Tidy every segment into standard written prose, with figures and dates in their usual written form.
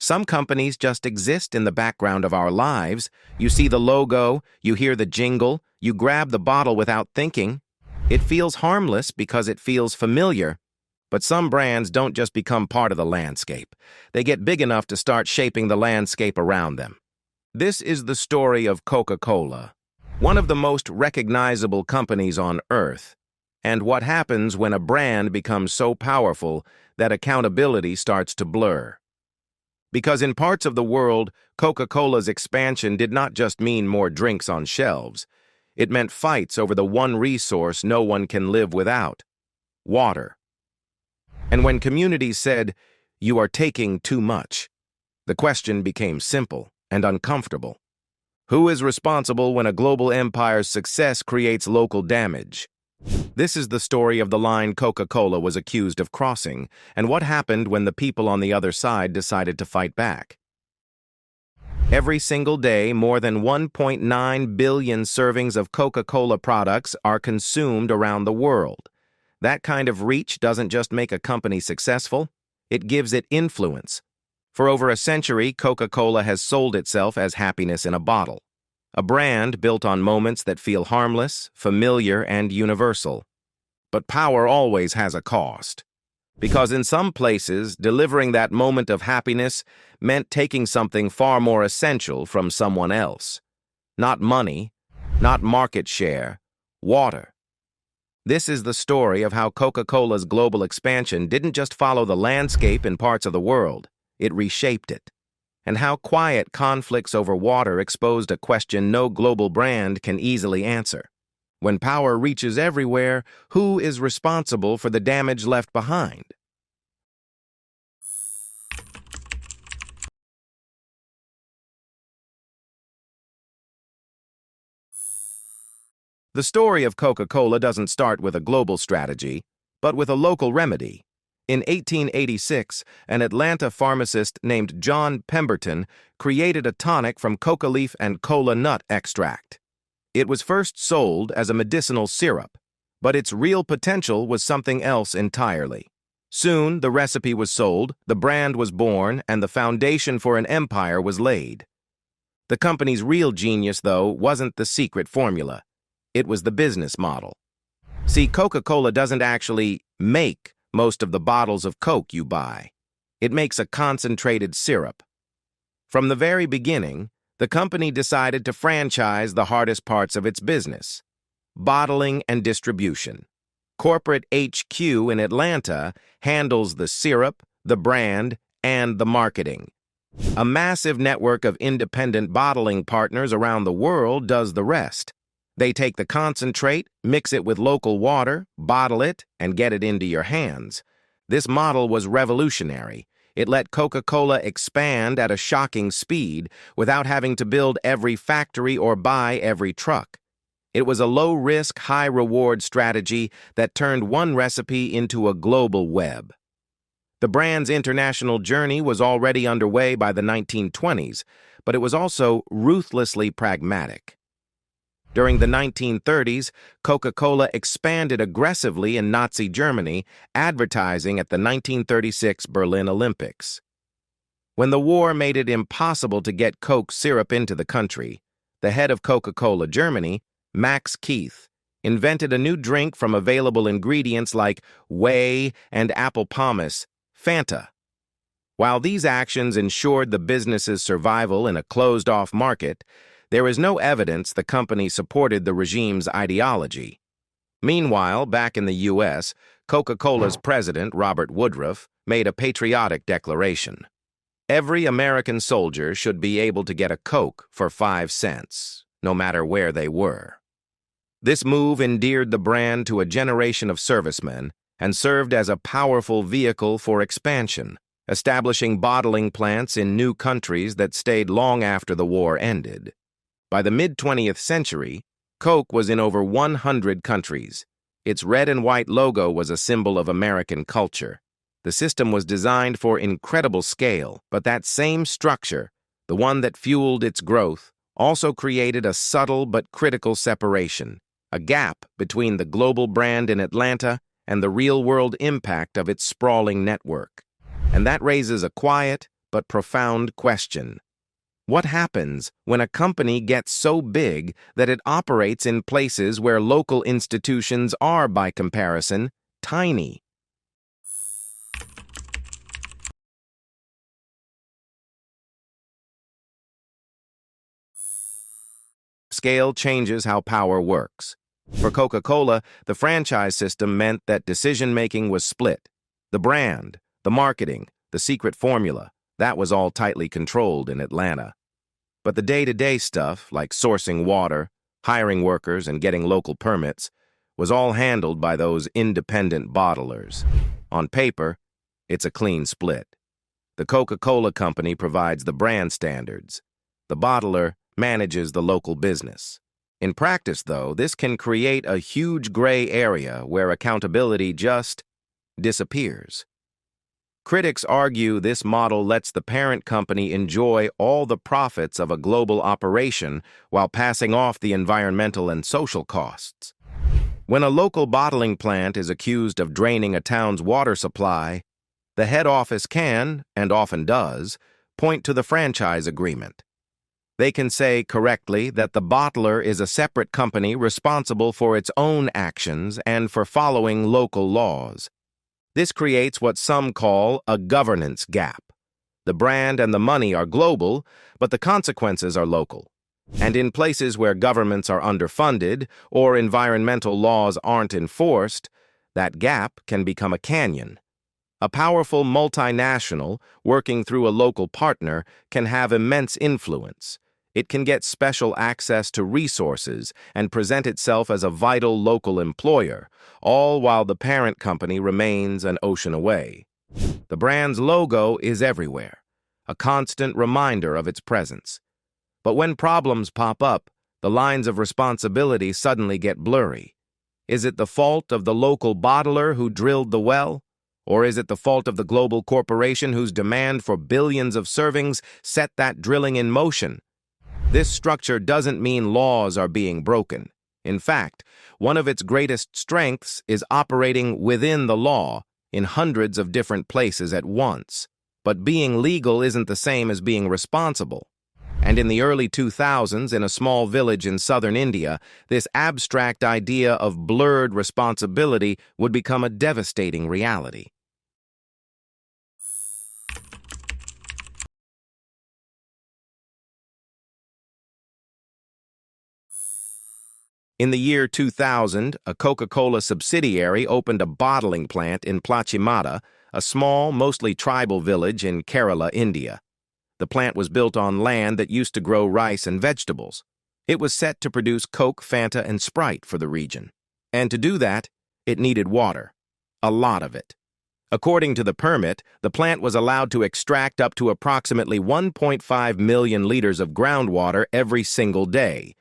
Some companies just exist in the background of our lives. You see the logo, you hear the jingle, you grab the bottle without thinking. It feels harmless because it feels familiar. But some brands don't just become part of the landscape. They get big enough to start shaping the landscape around them. This is the story of Coca-Cola, one of the most recognizable companies on Earth, and what happens when a brand becomes so powerful that accountability starts to blur. Because in parts of the world, Coca-Cola's expansion did not just mean more drinks on shelves. It meant fights over the one resource no one can live without: water. And when communities said, "You are taking too much," the question became simple and uncomfortable. Who is responsible when a global empire's success creates local damage? This is the story of the line Coca-Cola was accused of crossing, and what happened when the people on the other side decided to fight back. Every single day, more than 1.9 billion servings of Coca-Cola products are consumed around the world. That kind of reach doesn't just make a company successful, it gives it influence. For over a century, Coca-Cola has sold itself as happiness in a bottle, a brand built on moments that feel harmless, familiar, and universal. But power always has a cost. Because in some places, delivering that moment of happiness meant taking something far more essential from someone else. Not money, not market share, water. This is the story of how Coca-Cola's global expansion didn't just follow the landscape in parts of the world, it reshaped it. And how quiet conflicts over water exposed a question no global brand can easily answer. When power reaches everywhere, who is responsible for the damage left behind? The story of Coca-Cola doesn't start with a global strategy, but with a local remedy. In 1886, an Atlanta pharmacist named John Pemberton created a tonic from coca leaf and cola nut extract. It was first sold as a medicinal syrup, but its real potential was something else entirely. Soon, the recipe was sold, the brand was born, and the foundation for an empire was laid. The company's real genius, though, wasn't the secret formula. It was the business model. See, Coca-Cola doesn't actually make most of the bottles of Coke you buy. It makes a concentrated syrup. From the very beginning, the company decided to franchise the hardest parts of its business: bottling and distribution. Corporate HQ in Atlanta handles the syrup, the brand, and the marketing. A massive network of independent bottling partners around the world does the rest. They take the concentrate, mix it with local water, bottle it, and get it into your hands. This model was revolutionary. It let Coca-Cola expand at a shocking speed without having to build every factory or buy every truck. It was a low-risk, high-reward strategy that turned one recipe into a global web. The brand's international journey was already underway by the 1920s, but it was also ruthlessly pragmatic. During the 1930s, Coca-Cola expanded aggressively in Nazi Germany, advertising at the 1936 Berlin Olympics. When the war made it impossible to get Coke syrup into the country, the head of Coca-Cola Germany, Max Keith, invented a new drink from available ingredients like whey and apple pomace, Fanta. While these actions ensured the business's survival in a closed-off market, there is no evidence the company supported the regime's ideology. Meanwhile, back in the U.S., Coca-Cola's president, Robert Woodruff, made a patriotic declaration. Every American soldier should be able to get a Coke for 5 cents, no matter where they were. This move endeared the brand to a generation of servicemen and served as a powerful vehicle for expansion, establishing bottling plants in new countries that stayed long after the war ended. By the mid-20th century, Coke was in over 100 countries. Its red and white logo was a symbol of American culture. The system was designed for incredible scale, but that same structure, the one that fueled its growth, also created a subtle but critical separation, a gap between the global brand in Atlanta and the real-world impact of its sprawling network. And that raises a quiet but profound question. What happens when a company gets so big that it operates in places where local institutions are, by comparison, tiny? Scale changes how power works. For Coca-Cola, the franchise system meant that decision-making was split. The brand, the marketing, the secret formula, that was all tightly controlled in Atlanta. But the day-to-day stuff, like sourcing water, hiring workers, and getting local permits, was all handled by those independent bottlers. On paper, it's a clean split. The Coca-Cola Company provides the brand standards. The bottler manages the local business. In practice, though, this can create a huge gray area where accountability just disappears. Critics argue this model lets the parent company enjoy all the profits of a global operation while passing off the environmental and social costs. When a local bottling plant is accused of draining a town's water supply, the head office can, and often does, point to the franchise agreement. They can say correctly that the bottler is a separate company responsible for its own actions and for following local laws. This creates what some call a governance gap. The brand and the money are global, but the consequences are local. And in places where governments are underfunded or environmental laws aren't enforced, that gap can become a canyon. A powerful multinational working through a local partner can have immense influence. It can get special access to resources and present itself as a vital local employer, all while the parent company remains an ocean away. The brand's logo is everywhere, a constant reminder of its presence. But when problems pop up, the lines of responsibility suddenly get blurry. Is it the fault of the local bottler who drilled the well? Or is it the fault of the global corporation whose demand for billions of servings set that drilling in motion? This structure doesn't mean laws are being broken. In fact, one of its greatest strengths is operating within the law in hundreds of different places at once. But being legal isn't the same as being responsible. And in the early 2000s, in a small village in southern India, this abstract idea of blurred responsibility would become a devastating reality. In the year 2000, a Coca-Cola subsidiary opened a bottling plant in Plachimada, a small, mostly tribal village in Kerala, India. The plant was built on land that used to grow rice and vegetables. It was set to produce Coke, Fanta, and Sprite for the region. And to do that, it needed water. A lot of it. According to the permit, the plant was allowed to extract up to approximately 1.5 million liters of groundwater every single day.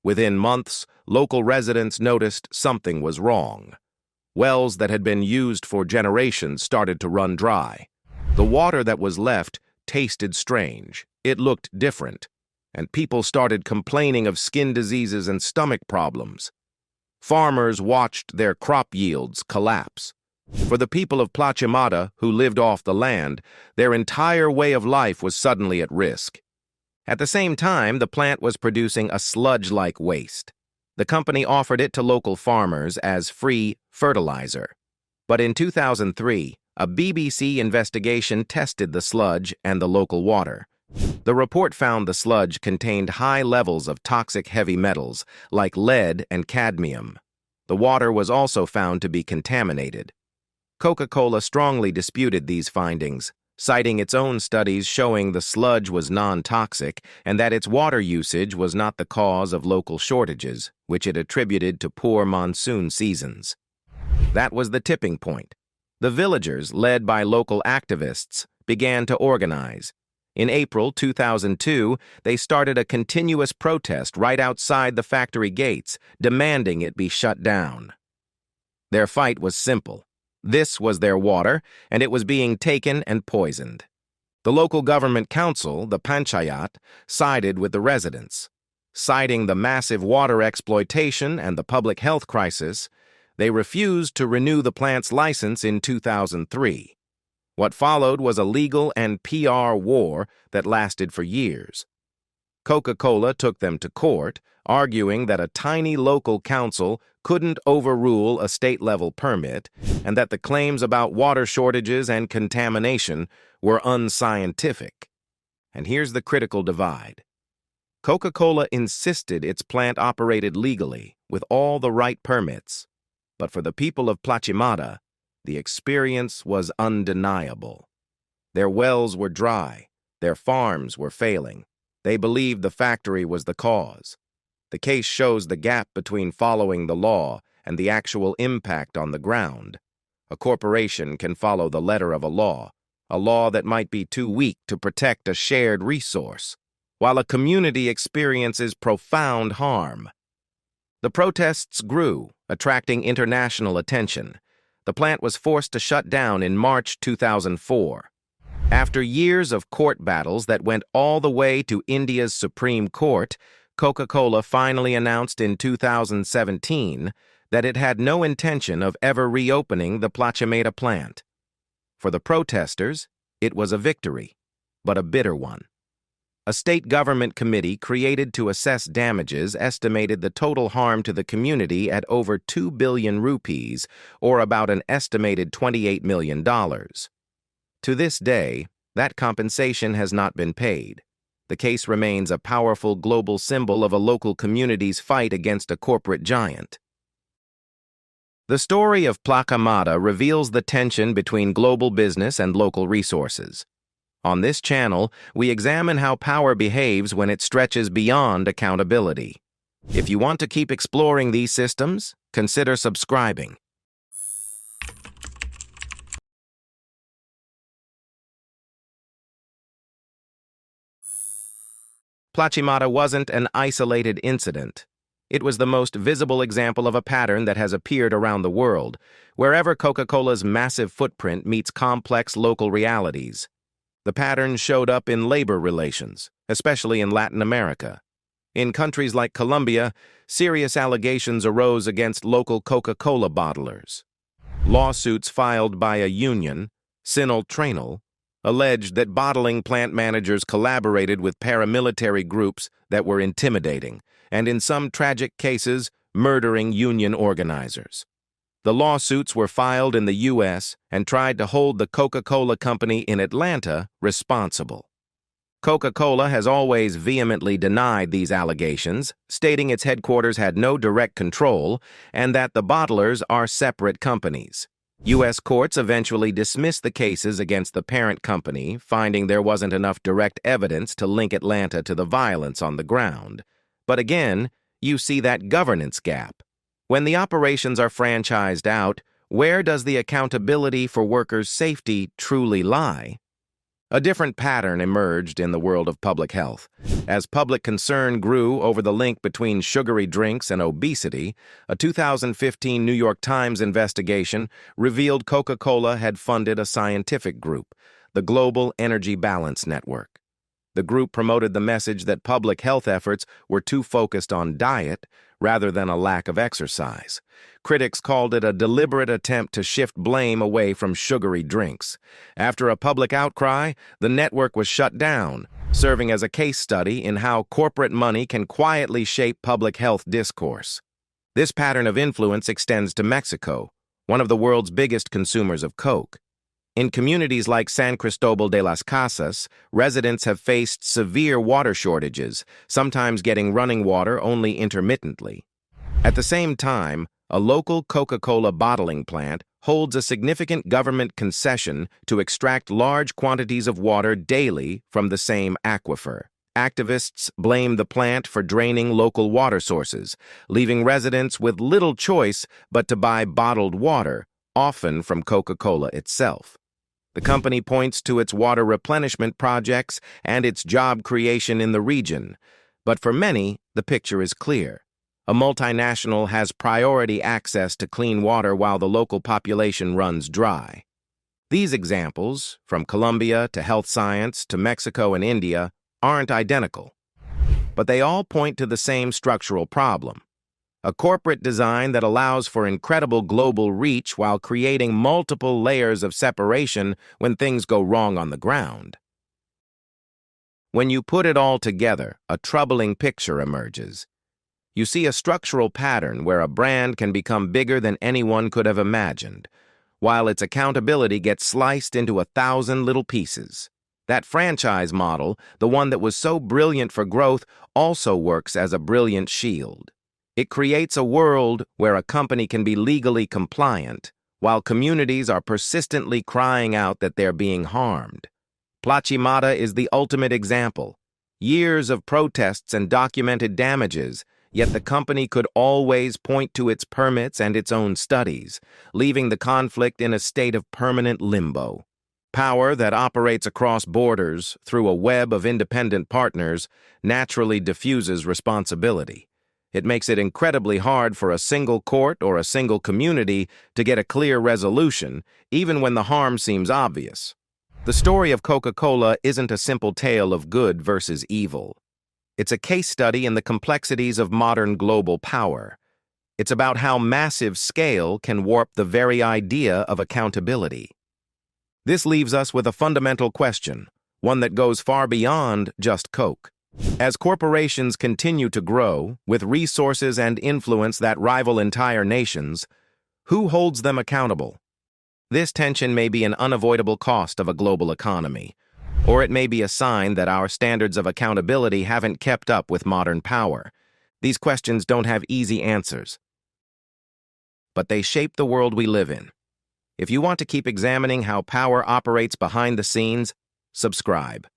Within months, local residents noticed something was wrong. Wells that had been used for generations started to run dry. The water that was left tasted strange. It looked different. And people started complaining of skin diseases and stomach problems. Farmers watched their crop yields collapse. For the people of Plachimada, who lived off the land, their entire way of life was suddenly at risk. At the same time, the plant was producing a sludge-like waste. The company offered it to local farmers as free fertilizer. But in 2003, a BBC investigation tested the sludge and the local water. The report found the sludge contained high levels of toxic heavy metals, like lead and cadmium. The water was also found to be contaminated. Coca-Cola strongly disputed these findings, citing its own studies showing the sludge was non-toxic and that its water usage was not the cause of local shortages, which it attributed to poor monsoon seasons. That was the tipping point. The villagers, led by local activists, began to organize. In April 2002, they started a continuous protest right outside the factory gates, demanding it be shut down. Their fight was simple. This was their water, and it was being taken and poisoned. The local government council, the Panchayat, sided with the residents. Citing the massive water exploitation and the public health crisis, they refused to renew the plant's license in 2003. What followed was a legal and PR war that lasted for years. Coca-Cola took them to court, arguing that a tiny local council couldn't overrule a state-level permit and that the claims about water shortages and contamination were unscientific. And here's the critical divide. Coca-Cola insisted its plant operated legally, with all the right permits. But for the people of Plachimada, the experience was undeniable. Their wells were dry, their farms were failing. They believed the factory was the cause. The case shows the gap between following the law and the actual impact on the ground. A corporation can follow the letter of a law that might be too weak to protect a shared resource, while a community experiences profound harm. The protests grew, attracting international attention. The plant was forced to shut down in March 2004. After years of court battles that went all the way to India's Supreme Court, Coca-Cola finally announced in 2017 that it had no intention of ever reopening the Plachimada plant. For the protesters, it was a victory, but a bitter one. A state government committee created to assess damages estimated the total harm to the community at over 2 billion rupees, or about an estimated $28 million. To this day, that compensation has not been paid. The case remains a powerful global symbol of a local community's fight against a corporate giant. The story of Plachimada reveals the tension between global business and local resources. On this channel, we examine how power behaves when it stretches beyond accountability. If you want to keep exploring these systems, consider subscribing. Plachimada wasn't an isolated incident. It was the most visible example of a pattern that has appeared around the world, wherever Coca-Cola's massive footprint meets complex local realities. The pattern showed up in labor relations, especially in Latin America. In countries like Colombia, serious allegations arose against local Coca-Cola bottlers. Lawsuits filed by a union, Sinal Trainal, alleged that bottling plant managers collaborated with paramilitary groups that were intimidating, and in some tragic cases, murdering union organizers. The lawsuits were filed in the U.S. and tried to hold the Coca-Cola company in Atlanta responsible. Coca-Cola has always vehemently denied these allegations, stating its headquarters had no direct control and that the bottlers are separate companies. U.S. courts eventually dismissed the cases against the parent company, finding there wasn't enough direct evidence to link Atlanta to the violence on the ground. But again, you see that governance gap. When the operations are franchised out, where does the accountability for workers' safety truly lie? A different pattern emerged in the world of public health. As public concern grew over the link between sugary drinks and obesity, a 2015 New York Times investigation revealed Coca-Cola had funded a scientific group, the Global Energy Balance Network. The group promoted the message that public health efforts were too focused on diet rather than a lack of exercise. Critics called it a deliberate attempt to shift blame away from sugary drinks. After a public outcry, the network was shut down, serving as a case study in how corporate money can quietly shape public health discourse. This pattern of influence extends to Mexico, one of the world's biggest consumers of Coke. In communities like San Cristobal de las Casas, residents have faced severe water shortages, sometimes getting running water only intermittently. At the same time, a local Coca-Cola bottling plant holds a significant government concession to extract large quantities of water daily from the same aquifer. Activists blame the plant for draining local water sources, leaving residents with little choice but to buy bottled water, often from Coca-Cola itself. The company points to its water replenishment projects and its job creation in the region. But for many, the picture is clear. A multinational has priority access to clean water while the local population runs dry. These examples, from Colombia to health science to Mexico and India, aren't identical. But they all point to the same structural problem. A corporate design that allows for incredible global reach while creating multiple layers of separation when things go wrong on the ground. When you put it all together, a troubling picture emerges. You see a structural pattern where a brand can become bigger than anyone could have imagined, while its accountability gets sliced into 1,000 little pieces. That franchise model, the one that was so brilliant for growth, also works as a brilliant shield. It creates a world where a company can be legally compliant, while communities are persistently crying out that they're being harmed. Plachimata is the ultimate example. Years of protests and documented damages, yet the company could always point to its permits and its own studies, leaving the conflict in a state of permanent limbo. Power that operates across borders through a web of independent partners naturally diffuses responsibility. It makes it incredibly hard for a single court or a single community to get a clear resolution, even when the harm seems obvious. The story of Coca-Cola isn't a simple tale of good versus evil. It's a case study in the complexities of modern global power. It's about how massive scale can warp the very idea of accountability. This leaves us with a fundamental question, one that goes far beyond just Coke. As corporations continue to grow, with resources and influence that rival entire nations, who holds them accountable? This tension may be an unavoidable cost of a global economy, or it may be a sign that our standards of accountability haven't kept up with modern power. These questions don't have easy answers, but they shape the world we live in. If you want to keep examining how power operates behind the scenes, subscribe.